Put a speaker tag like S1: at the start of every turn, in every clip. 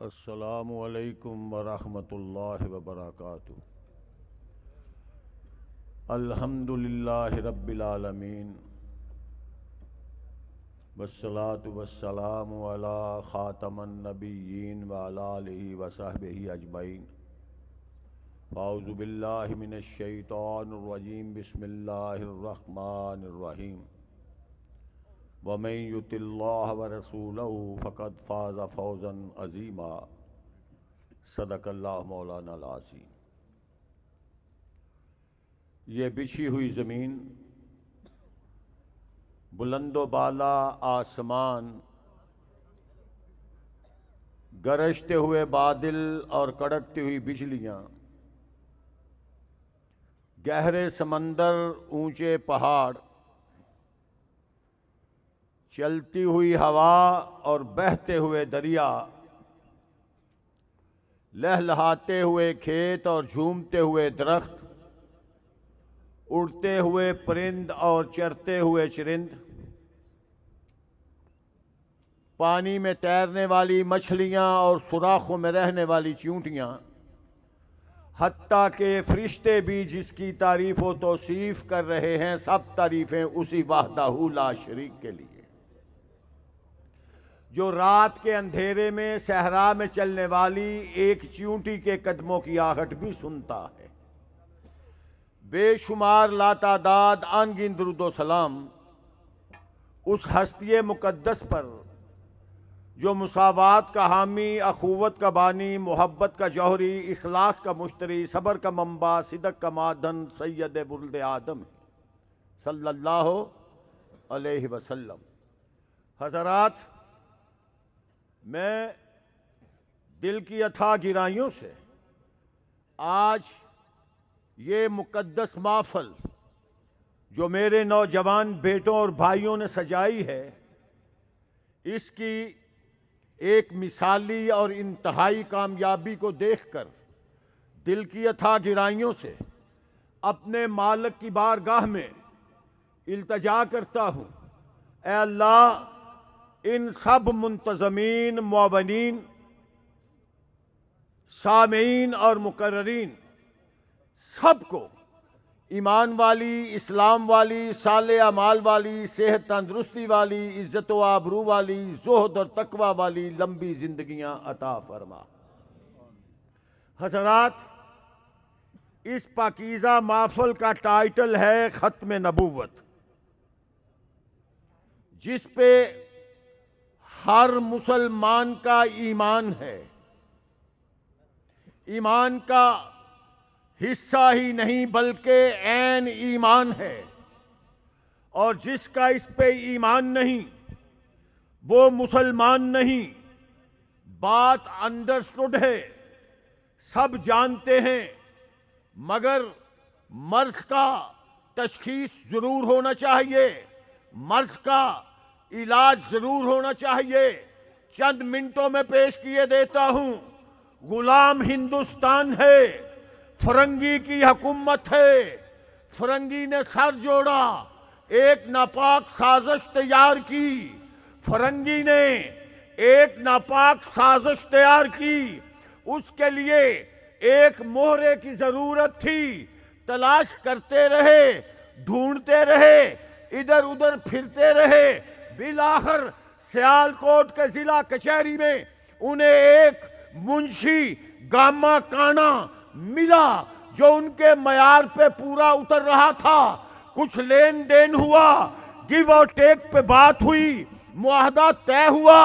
S1: السلام علیکم ورحمۃ اللہ وبرکاتہ۔ الحمد للہ رب العالمین والصلاة والسلام علی خاتم النبیین وعلی آلہ وصحبہ اجمعین۔ اعوذ باللہ من الشیطان الرجیم، بسم اللہ الرحمن الرحیم۔ وَمَن يُطِعِ اللَّهَ وَرَسُولَهُ فَقَدْ فَازَ فَوْزًا عَظِيمًا۔ صدق اللہ مولانا العظیم۔ یہ بچھی ہوئی زمین، بلند و بالا آسمان، گرجتے ہوئے بادل اور کڑکتی ہوئی بجلیاں، گہرے سمندر، اونچے پہاڑ، چلتی ہوئی ہوا اور بہتے ہوئے دریا، لہلہاتے ہوئے کھیت اور جھومتے ہوئے درخت، اڑتے ہوئے پرند اور چرتے ہوئے چرند، پانی میں تیرنے والی مچھلیاں اور سوراخوں میں رہنے والی چیونٹیاں، حتیٰ کہ فرشتے بھی جس کی تعریف و توصیف کر رہے ہیں، سب تعریفیں اسی وحدہ لا شریک کے لیے، جو رات کے اندھیرے میں صحرا میں چلنے والی ایک چیونٹی کے قدموں کی آہٹ بھی سنتا ہے۔ بے شمار لاتعداد انگن درود و سلام اس ہستی مقدس پر جو مساوات کا حامی، اخوت کا بانی، محبت کا جوہری، اخلاص کا مشتری، صبر کا منبع، صدق کا معدن، سید ولد آدم صلی اللہ علیہ وسلم۔ حضرات، میں دل کی اتھاہ گہرائیوں سے آج یہ مقدس محفل جو میرے نوجوان بیٹوں اور بھائیوں نے سجائی ہے، اس کی ایک مثالی اور انتہائی کامیابی کو دیکھ کر دل کی اتھاہ گہرائیوں سے اپنے مالک کی بارگاہ میں التجا کرتا ہوں۔ اے اللہ، ان سب منتظمین، معاونین، سامعین اور مقررین سب کو ایمان والی، اسلام والی، صالح اعمال والی، صحت تندرستی والی، عزت و آبرو والی، زہد اور تقوی والی لمبی زندگیاں عطا فرما۔ حضرات، اس پاکیزہ محفل کا ٹائٹل ہے ختم نبوت، جس پہ ہر مسلمان کا ایمان ہے، ایمان کا حصہ ہی نہیں بلکہ عین ایمان ہے، اور جس کا اس پہ ایمان نہیں وہ مسلمان نہیں۔ بات انڈرسٹوڈ ہے، سب جانتے ہیں، مگر مرض کا تشخیص ضرور ہونا چاہیے، مرض کا علاج ضرور ہونا چاہیے۔ چند منٹوں میں پیش کیے دیتا ہوں۔ غلام ہندوستان ہے، فرنگی کی حکومت ہے، فرنگی نے سر جوڑا، ایک ناپاک سازش تیار کی، فرنگی نے ایک ناپاک سازش تیار کی، اس کے لیے ایک مہرے کی ضرورت تھی، تلاش کرتے رہے، ڈھونڈتے رہے، ادھر ادھر پھرتے رہے، بالآخر سیالکوٹ کے ضلع کچہری میں انہیں ایک منشی گاما کانا ملا جو ان کے معیار پہ پورا اتر رہا تھا۔ کچھ لین دین ہوا، گیو اور ٹیک پہ بات ہوئی، معاہدہ طے ہوا۔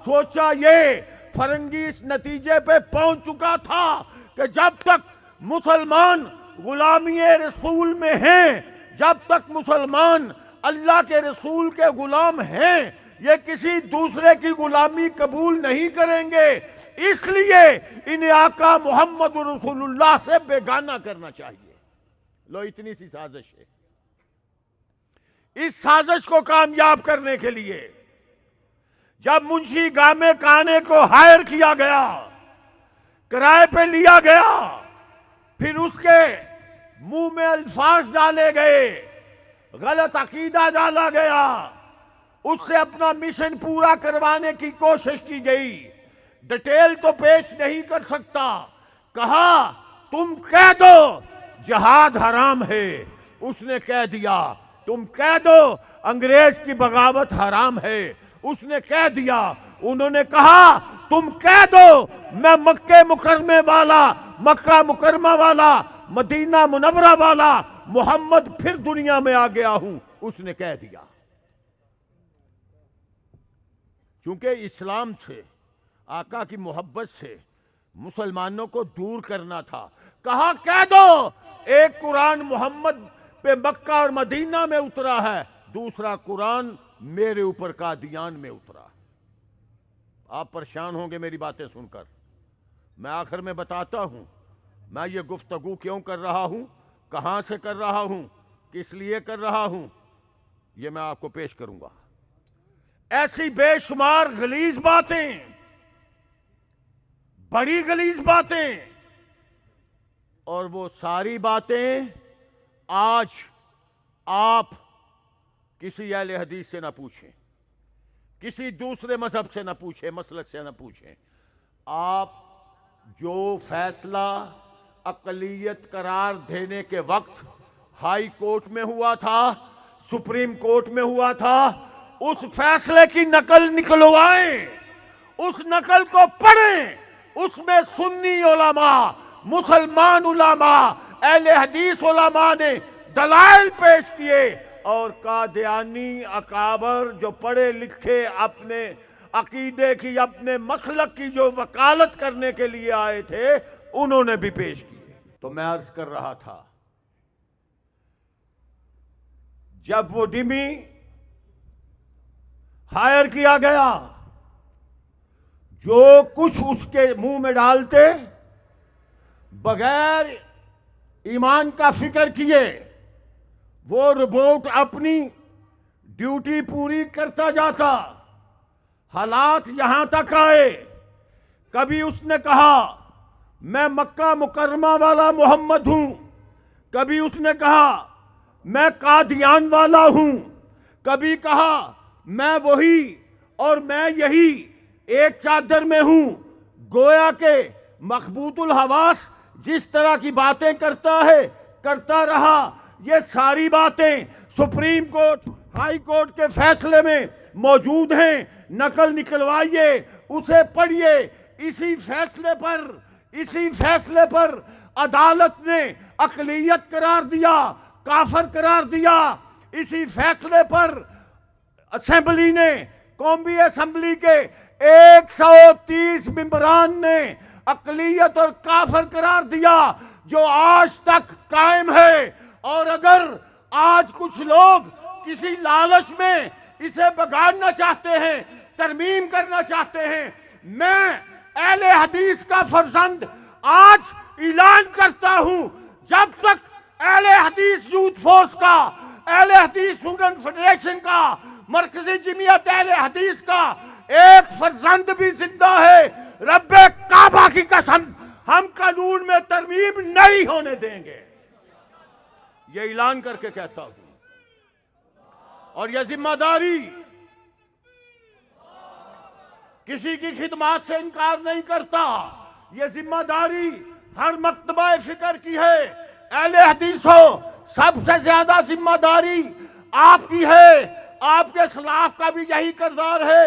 S1: سوچا یہ فرنگی اس نتیجے پہ پہنچ چکا تھا کہ جب تک مسلمان غلامی رسول میں ہیں، جب تک مسلمان اللہ کے رسول کے غلام ہیں، یہ کسی دوسرے کی غلامی قبول نہیں کریں گے، اس لیے انہیں آقا محمد رسول اللہ سے بیگانہ کرنا چاہیے۔ لو، اتنی سی سازش ہے۔ اس سازش کو کامیاب کرنے کے لیے جب منشی گامے کانے کو ہائر کیا گیا، کرائے پہ لیا گیا، پھر اس کے منہ میں الفاظ ڈالے گئے، غلط عقیدہ ڈالا گیا، اس سے اپنا مشن پورا کروانے کی کوشش کی گئی، ڈیٹیل تو پیش نہیں کر سکتا. کہا تم کہہ دو جہاد حرام ہے، اس نے کہہ دیا. تم کہہ دو انگریز کی بغاوت حرام ہے، اس نے کہہ دیا. انہوں نے کہا تم کہہ دو میں مکہ مکرمہ والا مدینہ منورہ والا محمد پھر دنیا میں آ گیا ہوں، اس نے کہہ دیا. چونکہ اسلام سے، آقا کی محبت سے مسلمانوں کو دور کرنا تھا. کہا کہہ دو ایک قرآن محمد پہ مکہ اور مدینہ میں اترا ہے، دوسرا قرآن میرے اوپر قادیان میں اترا. آپ پریشان ہوں گے میری باتیں سن کر. میں آخر میں بتاتا ہوں میں یہ گفتگو کیوں کر رہا ہوں، کہاں سے کر رہا ہوں، کس لیے کر رہا ہوں، یہ میں آپ کو پیش کروں گا. ایسی بے شمار غلیظ باتیں، بڑی غلیظ باتیں، اور وہ ساری باتیں آج آپ کسی اہل حدیث سے نہ پوچھیں، کسی دوسرے مذہب سے نہ پوچھیں، مسلک سے نہ پوچھیں. آپ جو فیصلہ اقلیت قرار دینے کے وقت ہائی کورٹ میں ہوا تھا، سپریم کورٹ میں ہوا تھا، اس فیصلے کی نقل نکلوائیں، اس نقل کو پڑھیں. اس میں سنی علماء، مسلمان علماء، اہل حدیث علماء نے دلائل پیش کیے، اور قادیانی اکابر جو پڑھے لکھے اپنے عقیدے کی، اپنے مسلک کی جو وکالت کرنے کے لیے آئے تھے، انہوں نے بھی پیش کیے. تو میں عرض کر رہا تھا جب وہ ڈمی ہائر کیا گیا، جو کچھ اس کے منہ میں ڈالتے بغیر ایمان کا فکر کیے، وہ روبوٹ اپنی ڈیوٹی پوری کرتا جاتا. حالات یہاں تک آئے، کبھی اس نے کہا میں مکہ مکرمہ والا محمد ہوں، کبھی اس نے کہا میں قادیان والا ہوں، کبھی کہا میں وہی اور میں یہی ایک چادر میں ہوں. گویا کہ مخبوط الحواس جس طرح کی باتیں کرتا ہے کرتا رہا. یہ ساری باتیں سپریم کورٹ، ہائی کورٹ کے فیصلے میں موجود ہیں. نقل نکلوائیے، اسے پڑھیے. اسی فیصلے پر عدالت نے اقلیت قرار دیا، کافر قرار دیا. اسی فیصلے پر اسمبلی نے، قومی اسمبلی کے 130 ممبران نے اقلیت اور کافر قرار دیا، جو آج تک قائم ہے. اور اگر آج کچھ لوگ کسی لالچ میں اسے بگاڑنا چاہتے ہیں، ترمیم کرنا چاہتے ہیں، میں اہل حدیث کا فرزند آج اعلان کرتا ہوں، جب تک اہل حدیث یوتھ فورس کا، اہل حدیث اسٹوڈنٹ فیڈریشن کا، مرکزی جمعیت اہل حدیث کا ایک فرزند بھی زندہ ہے، رب کعبہ کی قسم ہم قانون میں ترمیم نہیں ہونے دیں گے. یہ اعلان کر کے کہتا ہوں. اور یہ ذمہ داری کسی کی خدمات سے انکار نہیں کرتا. یہ ذمہ داری ہر مکتبہ فکر کی ہے. اہل حدیثوں، سب سے زیادہ ذمہ داری آپ کی ہے. آپ کے خلاف کا بھی یہی کردار ہے،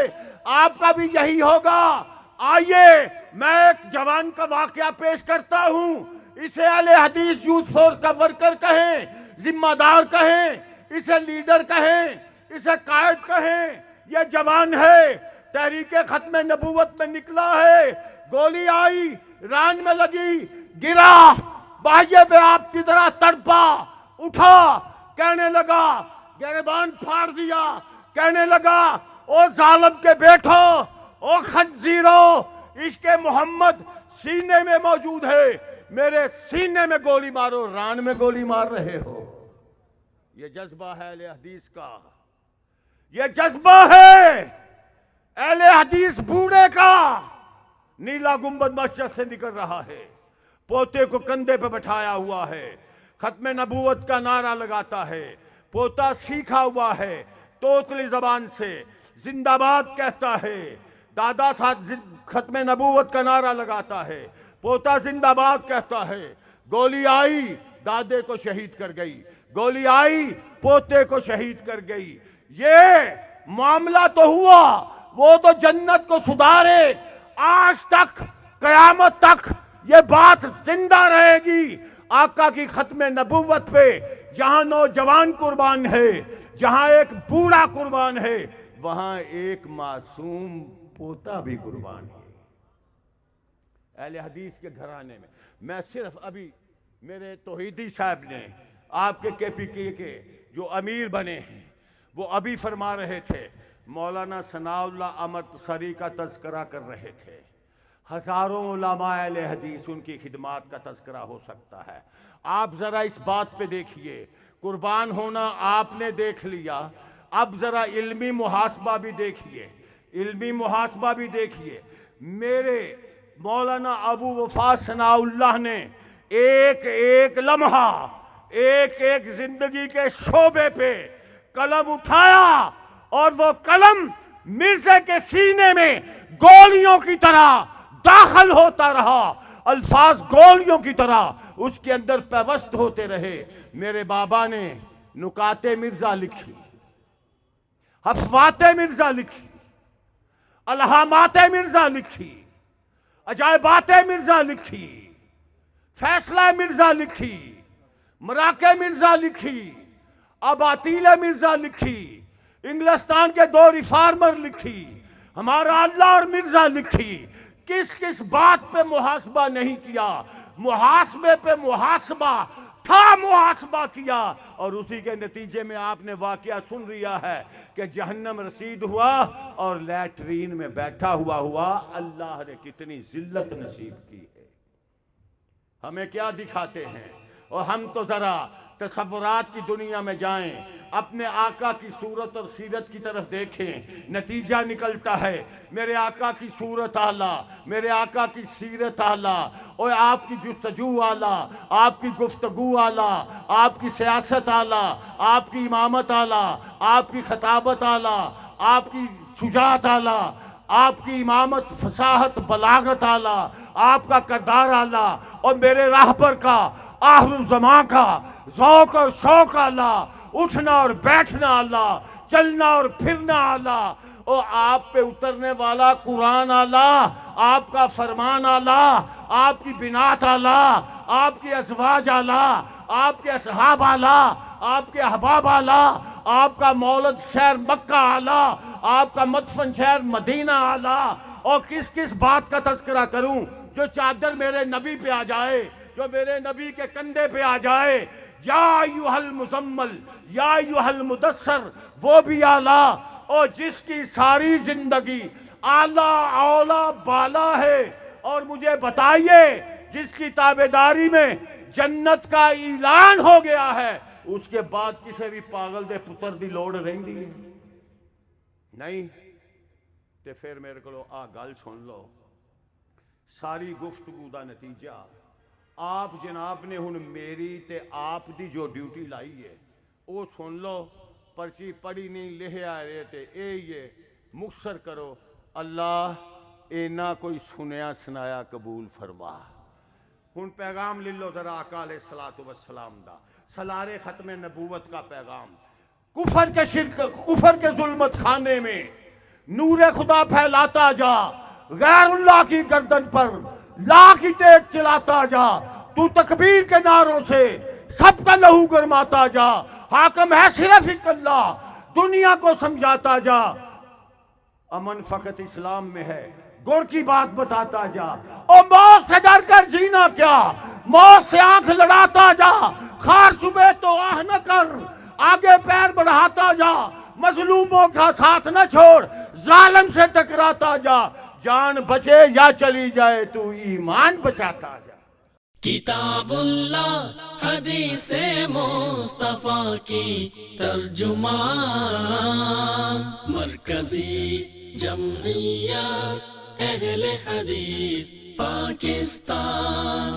S1: آپ کا بھی یہی ہوگا. آئیے میں ایک جوان کا واقعہ پیش کرتا ہوں. اسے اہل حدیث یوتھ فورس کا ورکر کہیں، ذمہ دار کہیں، اسے لیڈر کہیں، اسے قائد کہیں. یہ جوان ہے، تحریک ختم نبوت میں نکلا ہے. گولی آئی، ران میں لگی، گرا، باہیے پہ آپ کی طرح تڑپا، اٹھا، کہنے لگا، گریبان پھاڑ دیا، کہنے لگا او ظالم کے بیٹھو، او خنزیرو، عشق محمد سینے میں موجود ہے، میرے سینے میں گولی مارو، ران میں گولی مار رہے ہو. یہ جذبہ ہے اہل حدیث کا، یہ جذبہ ہے اہل حدیث بوڑھے کا. نیلا گنبد مسجد سے نکل رہا ہے، پوتے کو کندھے پہ بٹھایا ہوا ہے، ختم نبوت کا نعرہ لگاتا ہے. پوتا سیکھا ہوا ہے، توتلی زبان سے زندہ باد کہتا ہے. دادا ساتھ ختم نبوت کا نعرہ لگاتا ہے، پوتا زندہ باد کہتا ہے، گولی آئی دادے کو شہید کر گئی، گولی آئی پوتے کو شہید کر گئی۔ یہ معاملہ تو ہوا، وہ تو جنت کو سدھارے، آج تک قیامت تک یہ بات زندہ رہے گی۔ آقا کی ختم نبوت پہ جہاں نوجوان قربان ہے، جہاں ایک بوڑھا قربان ہے، وہاں ایک معصوم پوتا بھی قربان ہے۔ اہل حدیث کے گھرانے میں صرف ابھی میرے توحیدی صاحب نے آپ کے KPK کے جو امیر بنے ہیں وہ ابھی فرما رہے تھے، مولانا ثناء اللہ امرتسری کا تذکرہ کر رہے تھے۔ ہزاروں علماء اہل حدیث ان کی خدمات کا تذکرہ ہو سکتا ہے۔ آپ ذرا اس بات پہ دیکھیے، قربان ہونا آپ نے دیکھ لیا، اب ذرا علمی محاسبہ بھی دیکھیے، علمی محاسبہ بھی دیکھیے۔ میرے مولانا ابو وفا ثناء اللہ نے ایک ایک لمحہ، ایک ایک زندگی کے شعبے پہ قلم اٹھایا، اور وہ قلم مرزا کے سینے میں گولیوں کی طرح داخل ہوتا رہا، الفاظ گولیوں کی طرح اس کے اندر پیوست ہوتے رہے۔ میرے بابا نے نکات مرزا لکھی، حفوات مرزا لکھی، الہامات مرزا لکھی، عجائبات مرزا لکھی، فیصلہ مرزا لکھی، مراق مرزا لکھی، اباطیل مرزا لکھی، انگلستان کے دو ریفارمر لکھی، ہمارا اللہ اور مرزا لکھی۔ کس کس بات پہ محاسبہ نہیں کیا، محاسبے پہ محاسبہ تھا، محاسبہ کیا، اور اسی کے نتیجے میں آپ نے واقعہ سن رہا ہے کہ جہنم رسید ہوا اور لیٹرین میں بیٹھا ہوا اللہ نے کتنی ذلت نصیب کی ہے۔ ہمیں کیا دکھاتے ہیں؟ اور ہم تو ذرا تصورات کی دنیا میں جائیں، اپنے آقا کی صورت اور سیرت کی طرف دیکھیں، نتیجہ نکلتا ہے میرے آقا کی صورت اعلیٰ، میرے آقا کی سیرت اعلیٰ، اور آپ کی جستجو اعلیٰ، آپ کی گفتگو اعلیٰ، آپ کی سیاست اعلیٰ، آپ کی امامت اعلیٰ، آپ کی خطابت اعلیٰ، آپ کی شجاعت اعلیٰ، آپ کی امامت فصاحت بلاغت اعلیٰ، آپ کا کردار اعلیٰ، اور میرے راہبر کا آخر الزمان کا ذوق اور شوق اعلیٰ، اٹھنا اور بیٹھنا اعلیٰ، چلنا اور پھرنا اعلیٰ، اور آپ پہ اترنے والا قرآن اعلیٰ، آپ کا فرمان اعلیٰ، آپ کی بنات اعلیٰ، آپ کی ازواج اعلیٰ، آپ کے اصحاب اعلیٰ، آپ کے احباب اعلیٰ، آپ کا مولد شہر مکہ اعلیٰ، آپ کا مدفن شہر مدینہ اعلیٰ۔ اور کس کس بات کا تذکرہ کروں؟ جو چادر میرے نبی پہ آ جائے، جو میرے نبی کے کندھے پہ آ جائے، یا ایھا المزمل، یا ایھا المدثر، وہ بھی اعلیٰ، اور جس کی ساری زندگی اعلیٰ اولا بالا ہے۔ اور مجھے بتائیے، جس کی تابعداری میں جنت کا اعلان ہو گیا ہے، اس کے بعد کسے بھی پاگل دے پتر دی لوڑ رہندی ہے؟ نہیں تے پھر میرے کو آ گل سن لو، ساری گفتگو دا نتیجہ آپ جناب نے ہن میری تے آپ دی جو ڈیوٹی لائی ہے وہ سن لو، پرچی پڑھی نہیں لکھیا رہے تے اے یہ مختصر کرو۔ اللہ اینا کوئی سنیا سنایا قبول فرما۔ ہن پیغام لے لو ذرا آقا علیہ الصلوۃ والسلام دا، سلارے ختم نبوت کا پیغام۔ کفر کے شرک، کفر کے ظلمت خانے میں نور خدا پھیلاتا جا، غیر اللہ کی گردن پر لا کی تیغ چلاتا جا، تو تکبیر کے نعروں سے سب کا لہو گرماتا جا، حاکم ہے صرف ایک اللہ، دنیا کو سمجھاتا جا، امن فقط اسلام میں ہے، گر کی بات بتاتا جا، اور موت سے ڈر کر جینا کیا، موت سے آنکھ لڑاتا جا، خار صبح تو آہ نہ کر، آگے پیر بڑھاتا جا، مظلوموں کا ساتھ نہ چھوڑ، ظالم سے ٹکراتا جا، جان بچے یا چلی جائے تو ایمان بچاتا جا۔
S2: کتاب اللہ حدیث مصطفیٰ کی ترجمان، مرکزی جمعیت اہل حدیث پاکستان۔